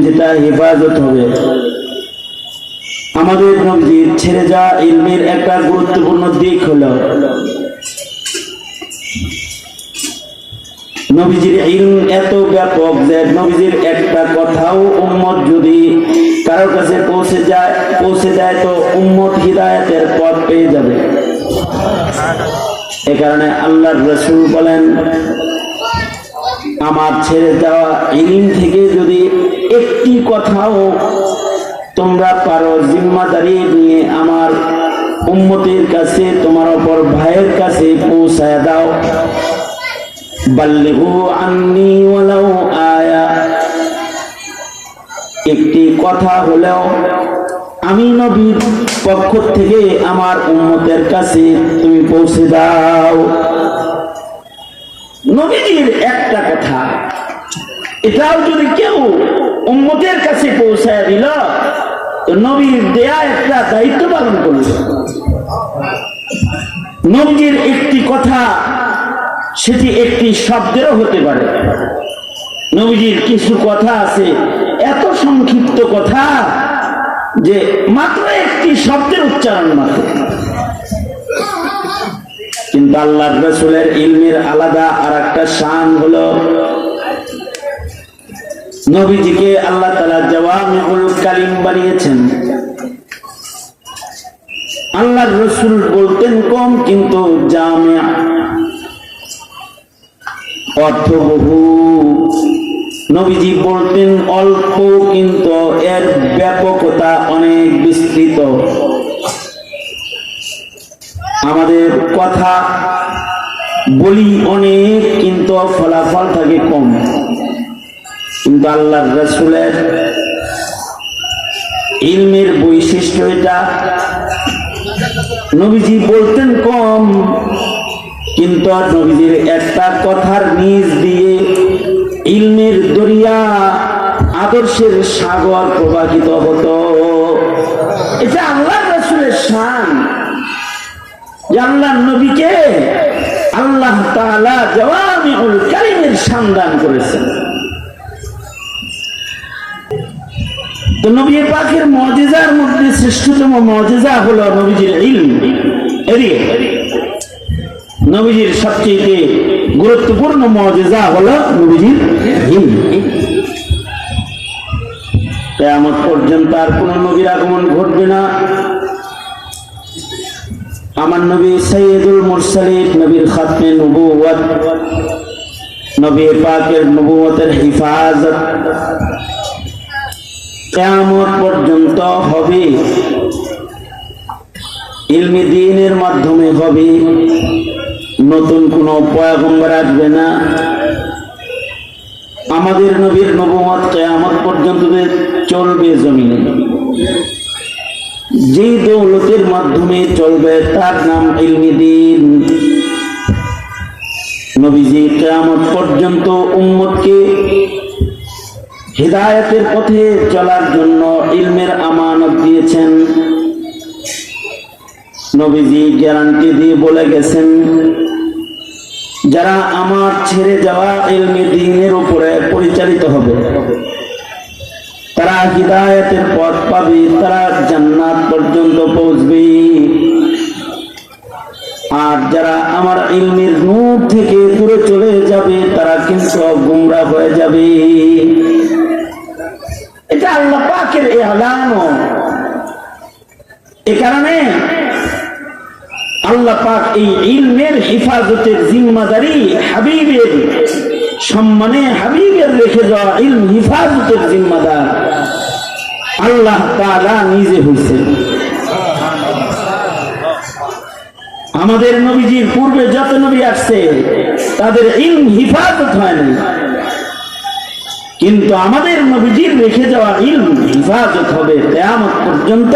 যেটা হেফাজত হবে। আমাদের নবীজির ছেড়ে যাওয়া ইলমের একটা গুরুত্বপূর্ণ দিক হলো নবীজির ইলম এত ব্যাপক যে নবীজির একটা কথাও উম্মত যদি কারোর কাছে পৌঁছে দেয় তো উম্মত হিদায়াতের পথ পেয়ে যাবে। এ কারণে আল্লাহর রাসূল বলেন, আমার ছেড়ে যাওয়া ইলম থেকে যদি একটি কথাও তোমরা পারো জিম্মাদারি নিয়ে আমার উম্মতের কাছে, তোমার অপর ভাইয়ের কাছে পৌঁছায় দাও, বাল্লিগু আন্নি ওয়ালাউ আয়া, একটি কথা হলেও আমি নবীর পক্ষ থেকে আমার উম্মতের কাছে তুমি পৌঁছে দাও। নবীজির একটা কথা, এটাও যদি কেউ উম্মতের কাছে পৌঁছায় দিল তো নবীর দেয়া একটা দায়িত্ব পালন করল। নবীজির একটি কথা সেটি একটি শব্দেরও হতে পারে। নবীজির কিছু কথা আছে এত সংক্ষিপ্ত কথা যে মাত্র একটি শব্দের উচ্চারণ মাত্র, কিন্তু আল্লাহর রাসূলের ইলমের আলাদা আর একটা শান হলো নবীজিকে আল্লাহ তাআলা জাওয়ামিউল কালিম বানিয়েছেন। আল্লাহর রাসূল বলতেন কম কিন্তু জামিয়া, অর্থবহু। নবীজি বলতেন অল্প কিন্তু এর ব্যাপকতা অনেক বিস্তৃত। আমাদের কথা বলি অনেক কিন্তু ফলাফল থাকে কম, কিন্তু আল্লাহর রাসূলের ইলমের বৈশিষ্ট্য এটা, নবীজি বলতেন কম কিন্তু নবীজির একটা কথার নিজ দিয়ে ইলমের দরিয়া, আদর্শের সাগর প্রবাহিত হতো। এটা আল্লাহর রাসূলের শান যে আল্লাহর নবীকে আল্লাহ তাআলা জাওয়ামিউল কালিমের শান দান করেছেন। তো নবী পাকের মুজিজার মধ্যে শ্রেষ্ঠতম মুজিজা হলো নবীজির ইলম। নবীজির সবচেয়ে গুরুত্বপূর্ণ মুজিজা হলো নবীজির ইলম। কিয়ামত পর্যন্ত আর কোন নবীর আগমন ঘটবে না। আমার নবী সাইয়্যিদুল মুরসালিন, নবীর খাতমে নবুয়ত, নবী পাকের নবুয়তের হিফাজত কিয়ামত পর্যন্ত হবে, ইলমি দ্বীনের মাধ্যমে হবে। নতুন কোন পয়গম্বর আসবে না। আমাদের নবীর নবুয়ত কিয়ামত পর্যন্ত চলবে জমিনে। যে দৌলতের মাধ্যমে চলবে তার নাম ইলমি দ্বীন। নবীজি কিয়ামত পর্যন্ত উম্মতকে হিদায়াতের পথে চলার জন্য ইলমের আমানত দিয়েছেন। নবীজি গ্যারান্টি দিয়ে বলে গেছেন, যারা আমার ছেড়ে যাওয়া ইলমে দ্বীনের উপরে পরিচালিত হবে তারা হিদায়াতের পথ পাবে, তারা জান্নাত পর্যন্ত পৌঁছবে। আর যারা আমার ইলমের নূর থেকে দূরে চলে যাবে তারা কিন্তু গুমরাহ হয়ে যাবে। এটা আল্লাহ পাকের এলান। এ কারণে আল্লাহ পাক এই ইলমের হেফাজতের জিম্মাদারি হাবিবের সম্মানে, হাবিবের রেখে যাওয়া ইলম হেফাজতের জিম্মাদার আল্লাহ তাআলা নিজে হয়েছেন। আমাদের নবীজির পূর্বে যত নবী আসছে তাদের ইলম হেফাজত হয় না, কিন্তু আমাদের নবীজির রেখে যাওয়া ইলম হেফাজত হবে কিয়ামত পর্যন্ত।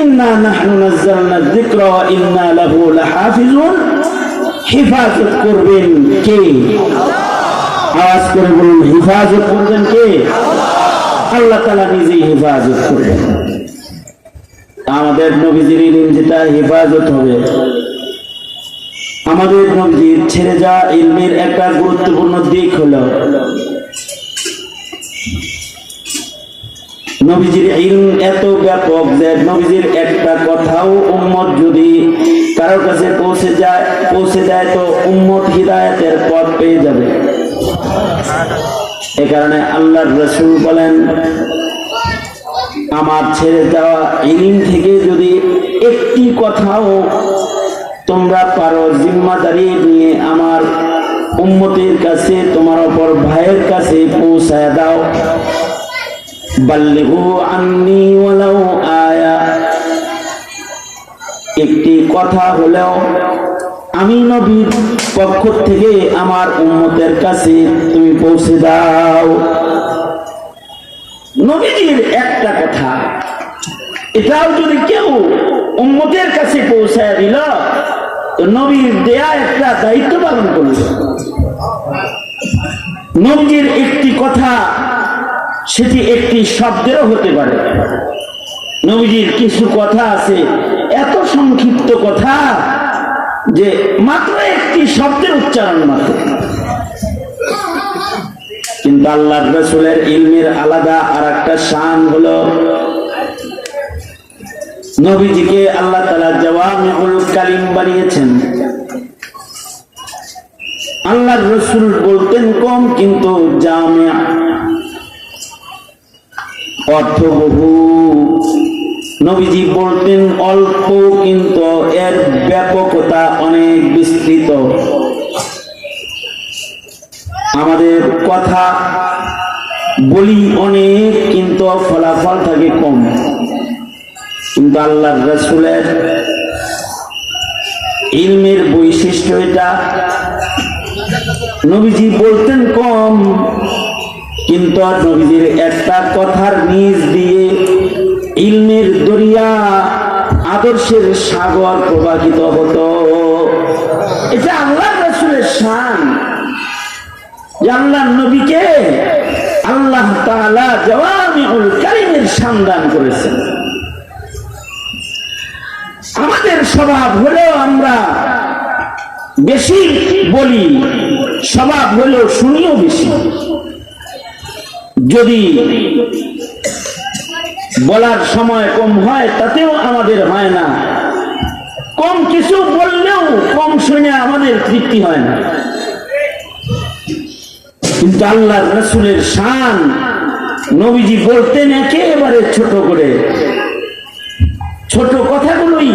ইন্না নাহনু নাযালনা যিকরা ওয়া ইন্না লাহু লাহাফিজুন। হেফাজত করবেন কে? আওয়াজ করে বলুন, হেফাজত করবেন কে? আল্লাহ তাআলা নিজেই হেফাজত করবেন। আমাদের নবীজির ইলম যেটা হেফাজত হবে, আমাদের নবীজির ছেড়ে যাওয়া ইলমের একটা গুরুত্বপূর্ণ দিক হলো নবীজির ইলম এত ব্যাপক যে নবীজির একটা কথাও উম্মত যদি কারোর কাছে পৌঁছে দেয় তো উম্মত হিদায়াতের পথ পেয়ে যাবে। এ কারণে আল্লাহর রাসূল বলেন, আমার ছেড়ে যাওয়া ইলম থেকে যদি একটি কথাও তোমরা পারো জিম্মাদারি নিয়ে আমার উম্মতের কাছে, তোমার অপর ভাইয়ের কাছে পৌঁছায় দাও। বাল্লিগু আন্নি ওয়ালাউ আয়া, একটি কথা হলেও আমি নবীর পক্ষ থেকে আমার উম্মতের কাছে তুমি পৌঁছে দাও। নবীজির একটা কথা, এটাও যদি কেউ উম্মতের কাছে পৌঁছায় দিল তো নবীর দেয়া একটা দায়িত্ব পালন করল। নবীজির একটি কথা সেটি একটি শব্দেরও হতে পারে। নবীজির কিছু কথা আছে এত সংক্ষিপ্ত কথা যে মাত্র একটি শব্দের উচ্চারণ মাত্র, কিন্তু আল্লাহর রাসূলের ইলমের আলাদা আর একটা শান হলো নবীজিকে আল্লাহ তাআলা জাওয়ামিউল কালিম বানিয়েছেন। আল্লাহর রাসূল বলতেন কম কিন্তু জামিয়া, অর্থবহু। নবীজি বলতেন অল্প কিন্তু এর ব্যাপকতা অনেক বিস্তৃত। আমাদের কথা বলি অনেক কিন্তু ফলাফল থাকে কম, কিন্তু আল্লাহর রাসূলের ইলমের বৈশিষ্ট্য এটা, নবীজি বলতেন কম কিন্তু নবীজির একটা কথার নিজ দিয়ে ইলমের দরিয়া, আদর্শের সাগর প্রবাহিত হতো। এটা আল্লাহর রাসূলের শান। আল্লাহর নবীকে আল্লাহ তাআলা জাওয়ামিউল কালিমের শান দান করেছেন। আমাদের স্বভাব হলো আমরা বেশি বলি, স্বভাব হলো শুনিও বেশি। যদি বলার সময় কম হয় তাতেও আমাদের হয় না, কম কিছু বললেও কম শুনে আমাদের তৃপ্তি হয় না। কিন্তু আল্লাহর রাসূলের শান, নবীজি বলতেন একেবারে ছোট করে, ছোট কথাগুলোই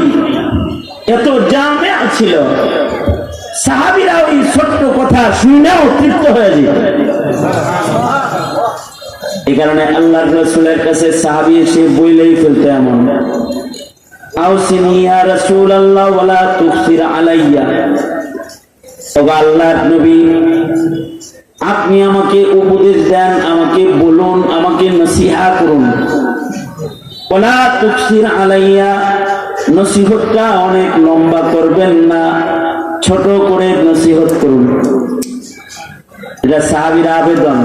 এত জামিয়া ছিল, সাহাবীরা ওই ছোট্ট কথা শুনেও তৃপ্ত হয়ে যেত। এই কারণে আল্লাহর রাসূলের কাছে সাহাবী এসে বইলেই ফেলতে এমন, আউসিনি ইয়া রাসূলুল্লাহ ওয়ালা তুকসির আলাইয়া, ও আল্লাহর নবী আপনি আমাকে উপদেশ দেন, আমাকে বলুন, আমাকে নসিহত করুন। ওয়ালা তুকসির আলাইয়া, নসিহতটা অনেক লম্বা করবেন না, ছোট করে নসিহত করুন। এটা সাহাবীর আবেদন।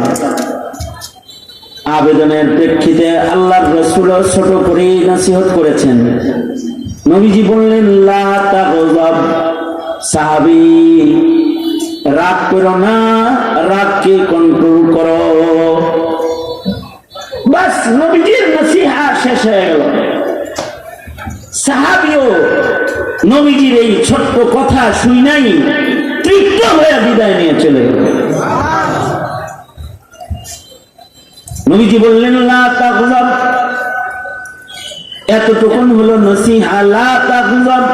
আবেদনের প্রেক্ষিতে আল্লাহর রাসূল ছোট করে নসিহত করেছেন। নবীজি বললেন লা তাগযাব, সাহাবী রাগ করো না, রাগকে কন্ট্রোল করো। বাস নবীজির নসিহত শেষ হয়ে গেল। সাহাবীও নবীজির এই ছোট্ট কথা শুনেই তৃপ্ত হয়ে বিদায় নিয়ে চলে গেল। নবীজি বললেন লা তাগযাব, এতটুকুন হলো নসিহত, লা তাগযাব।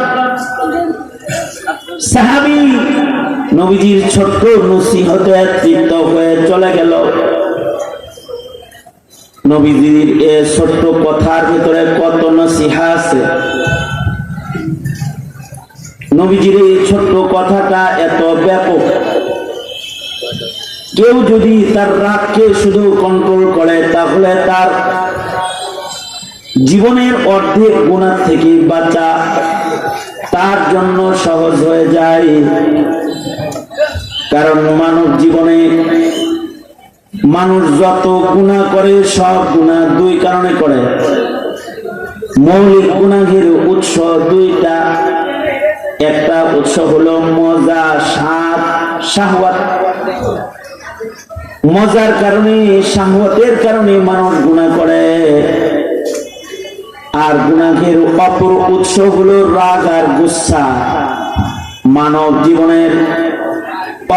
সাহাবী নবীজির ছোট্ট নসিহতে তৃপ্ত হয়ে চলে গেল। নবীজির এই ছোট্ট কথার ভিতরে কত নসিহত আছে। নবীজির এই ছোট্ট কথাটা এত ব্যাপক, কেউ যদি তার রাগকে শুধু কন্ট্রোল করে তাহলে তার জীবনের অর্ধেক গুনাহ থেকে বাঁচা তার জন্য সহজ হয়ে যায়। কারণ মানব জীবনে মানুষ যত গুনাহ করে সব গুনাহ দুই কারণে করে। মৌলিক গুনাহের উৎস দুইটা, একটা উৎস হলো মজা, স্বাদ, শাহওয়াত। মজার কারণে, শাহওয়াতের কারণে মানুষ গুনাহ করে। আর গুনাহের অপর উৎস হলো রাগ আর গুসা। মানব জীবনের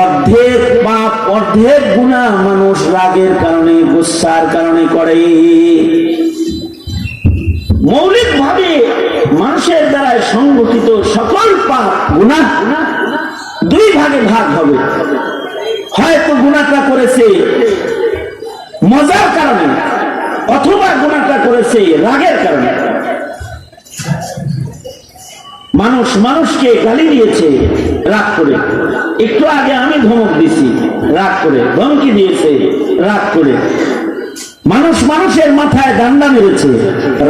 অর্ধেক পাপ অর্ধেক গুনাহ মানুষ রাগের কারণে গুসার কারণে করে। মৌলিক ভাবে মানুষের দ্বারা সংগঠিত সকল পাপ গুনাহ দুই ভাগে ভাগ হবে। হয়তো গুনাহটা করেছে মজার কারণে, অথবা গুনাহটা করেছে রাগের কারণে। মানুষ মানুষকে গালি দিয়েছে রাগ করে, একটু আগে আমি ধমক দিছি রাগ করে, ধমকি দিয়েছে রাগ করে। মানুষ মানুষের মাথায় ডান্ডা মেরেছে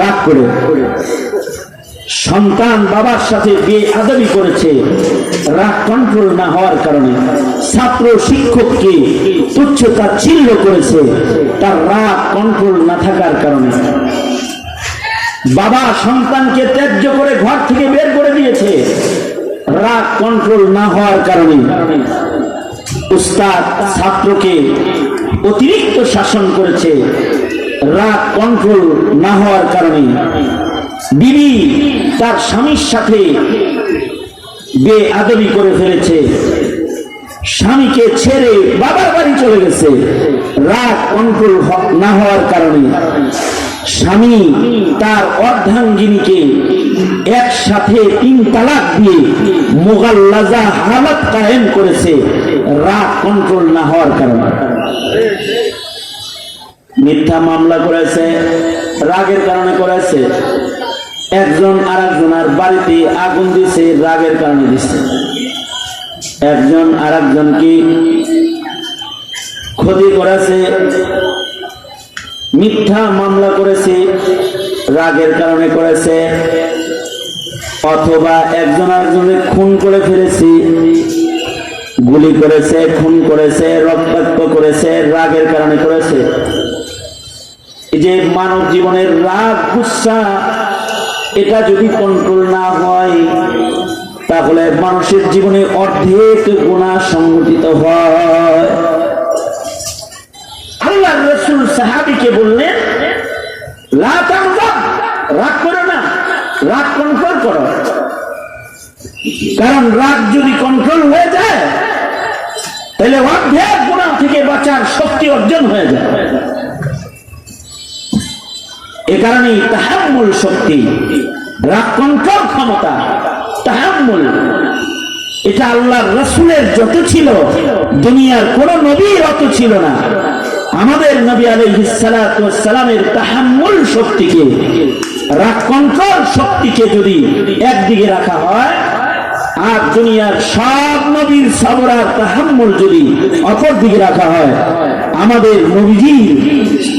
রাগ করে। সন্তান বাবার সাথে বেয়াদবি করেছে রাগ কন্ট্রোল না হওয়ার কারণে। ছাত্র শিক্ষককে তুচ্ছ-তাচ্ছিল্য করেছে তার রাগ কন্ট্রোল না থাকার কারণে। বাবা সন্তানকে ত্যায্য করে ঘর থেকে বের করে দিয়েছে রাগ কন্ট্রোল না হওয়ার কারণে। উস্তাদ ছাত্রকে অতিরিক্ত শাসন করেছে রাগ কন্ট্রোল না হওয়ার কারণে। বিবি তার স্বামীর সাথে বেয়াদবি করে ফেলেছে, স্বামীকে ছেড়ে বাবার বাড়ি চলে গেছে রাগ কন্ট্রোল না হওয়ার কারণে। স্বামী তার অর্ধাঙ্গিনীকে একসাথে 3 তালাক দিয়ে মুগাল্লাজা হালাত কায়েম করেছে রাগ কন্ট্রোল না হওয়ার কারণে। মিথ্যা মামলা করেছে রাগের কারণে করেছে। একজন আরেকজনের বাড়িতে আগুন দিছে রাগের কারণে দিছে। একজন আরেকজনকে ক্ষতি করেছে, মিথ্যা মামলা করেছে রাগের কারণে করেছে। অথবা একজন আরেকজনের খুন করে ফেলেছে, গুলি করেছে, খুন করেছে, রক্তাক্ত করেছে রাগের কারণে করেছে। এই যে মানব জীবনের রাগ গুসা, এটা যদি কন্ট্রোল না হয় তাহলে মানুষের জীবনে অর্ধেক গুনাহ সংঘটিত হয়। আল্লাহর রাসূল সাহাবীকে বললেন, লা তাগদাব, রাগ করো না, রাগ কন্ট্রোল করো। কারণ রাগ যদি কন্ট্রোল হয়ে যায় তাহলে অর্ধেক গুনাহ থেকে বাঁচার শক্তি অর্জন হয়ে যায়। এ কারণেই তাহাম্মুল শক্তি, রাগ কন্ট্রোল ক্ষমতা, তাহাম্মুল, এটা আল্লাহর রাসূলের যত ছিল দুনিয়ার কোন নবীর অত ছিল না। আমাদের নবী আলাইহিস সালাতু ওয়াস সালামের তাহাম্মুল শক্তিকে, রাগ কন্ট্রোল শক্তিকে যদি একদিকে রাখা হয় আর দুনিয়ার সব নবীর সবর আর তাহাম্মুল যদি অপর দিকে রাখা হয়, আমাদের নবীজির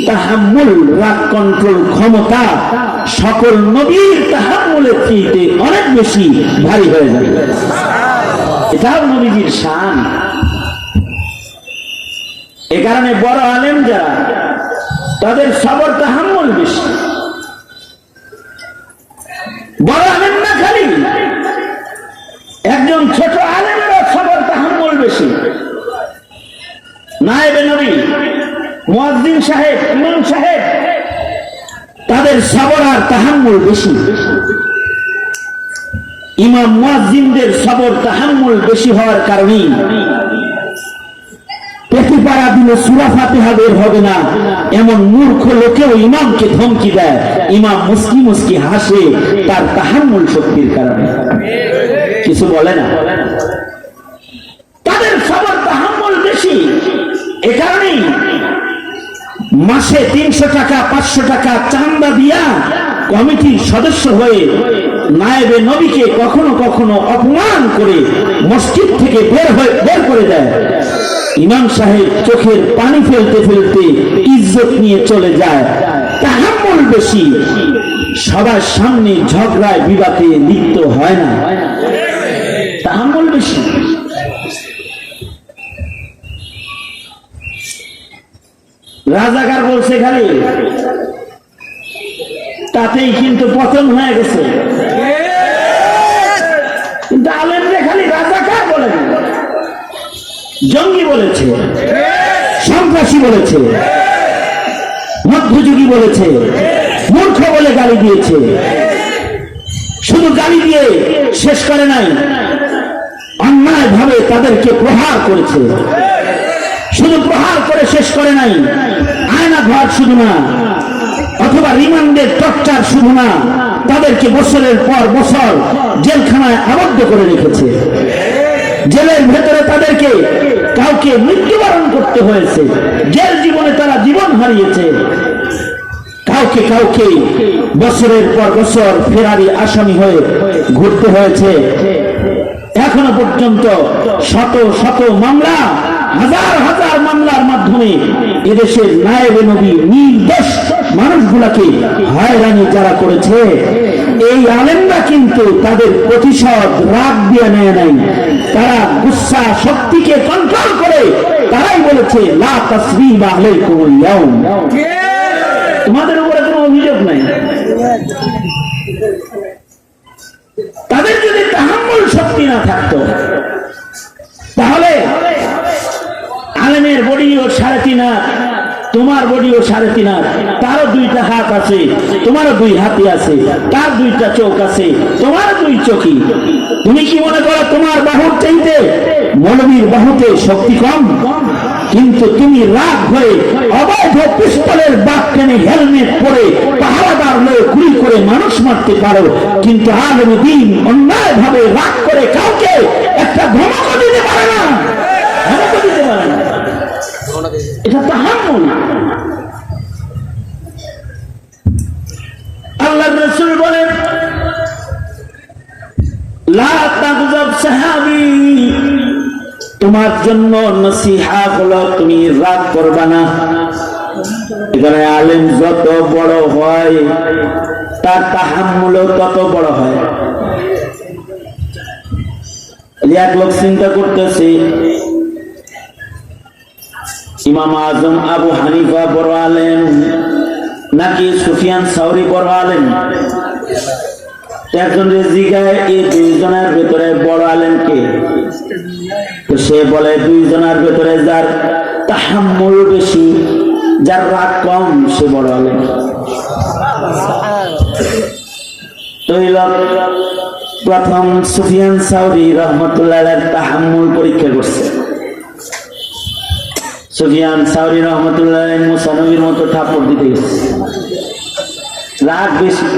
তাহাম্মুল রাগ কন্ট্রোল ক্ষমতা সকল নবীর তাহাম্মুলের চেয়ে অনেক বেশি ভারী হয়ে যাবে। এটাও নবীজির শান। এ কারণে বড় আলেম যারা, তাদের সবর তাহাম্মুল বেশি। বড় আলেম না খালি, একজন ছোট আলেমেরও সবর তাহাম্মুল বেশি। নায়েবে নবী, মুয়াজ্জিন সাহেব, ইমাম সাহেব, তাদের সবর আর তাহাম্মুল বেশি। ইমাম মুয়াজ্জিনদের সবর তাহাম্মুল বেশি হওয়ার কারণে প্রতিপারা দিলে সূরা ফাতিহা বের হবে না এমন মূর্খ লোকেও ইমামকে ধমকি দেয়। ইমাম মুস্কি মুস্কি হাসে তার তাহাম্মুল শক্তির কারণে, কিছু বলে না। তাদের সবর তাহাম্মুল বেশি। এ কারণেই মাসে 300 টাকা 500 টাকা চাঁদা দিয়া কমিটির সদস্য হয়ে নায়েবে নবীকে কখনো কখনো অপমান করে মসজিদ থেকে বের করে দেয়। ইমাম সাহেব চোখের পানি ফেলতে ফেলতে ইজ্জত নিয়ে চলে যায়। তাহাম্মুল বেশি, সবার সামনে ঝগড়ায় বিবাদে লিপ্ত হয় না। তাহাম্মুল বেশি। রাজাকার বলছে খালি, তাতেই কিন্তু পতন হয়ে গেছে। কিন্তু আলেমরা খালি রাজাকার বলে না, জঙ্গি বলেছে, সন্ত্রাসী বলেছে, মধ্যযুগী বলেছে, মূর্খ বলে গালি দিয়েছে। শুধু গালি দিয়ে শেষ করে নাই, অন্যায় ভাবে তাদেরকে প্রহার করেছে। শুধু প্রহার করে শেষ করে নাই, আয়না ঘর শুধু না, অথবা রিমান্ডের টর্চার শুধু না, তাদেরকে বছরের পর বছর জেলখানায় আবদ্ধ করে রেখেছে। জেলের ভেতরে তাদেরকে কাউকে মৃত্যুবরণ করতে হয়েছে, জেল জীবনে তারা জীবন হারিয়েছে। কাউকে কাউকে বছরের পর বছর ফেরারি আসামি হয়ে ঘুরতে হয়েছে। এখনো পর্যন্ত শত শত মামলা, হাজার হাজার মামলার মাধ্যমে এদেশের নায়েবে নবী নির্দোষ মানুষগুলাকে হয়রানি যারা করেছে, এই আলেমরা কিন্তু তাদের প্রতিশোধ রাগ দিয়ে নেয় নাই। তারা গুসা শক্তিকে কন্ট্রোল করে তারাই বলেছে লা তাসরিবা আলাইকুমুল ইয়াউম, তোমাদের উপরে কোনো অভিযোগ নাই। তাদের যদি তাহাম্মুল শক্তি না থাকতো তাহলে আলেমের বডিও 3.5 হাত, তোমার বডিও 3.5 হাত, তারও 2টা হাত আছে, তোমারও 2 হাতই আছে, তার 2টা চোখ আছে, তোমার 2 চোখই। তুমি কি মনে করো তোমার বাহুর চাইতে মৌলবীর বাহুতে শক্তি কম? কিন্তু তুমি রাগ হয়ে অবৈধ পিস্তলের বাক টেনে হেলমেট পরে পাহারাদার লোক গুলি করে মানুষ মারতে পারো, কিন্তু আলেম দ্বীন অন্যায় ভাবে রাগ করে কাউকে একটা ধমক দিতে পারে না, ধমক দিতে পারে না। এটা তাহাম্মুল। আল্লাহর রাসূল বলেন লা তাগযাব সাহাবী, তোমার জন্য নসিহা হলো তুমি রাগ করবা না। এখানে আলেম যত বড় হয় তার তাহাম্মুলও তত বড় হয়। এক লোক চিন্তা করতেছে ইমাম আজম আবু হানিফা বড় আলেম নাকি সুফিয়ান সাউরি বড় আলেম? একজন জিজ্ঞাসা এই 2 জনের ভেতরে বড় আলেম কে? তো সে বলে 2 জনের ভেতরে যার তাহাম্মুল বেশি, যার রাগ কম, সে বড় আলেম। তো প্রথম সুফিয়ান সাউরি রহমতুল্লাহ আলাইহির তাহাম্মুল পরীক্ষা করছে। সুফিয়ান সাউরি রহমতুল্লাহ আলাইহি মুসা নবীর মতো থাপ্পড় দিতে গেছে, রাগ বেশি।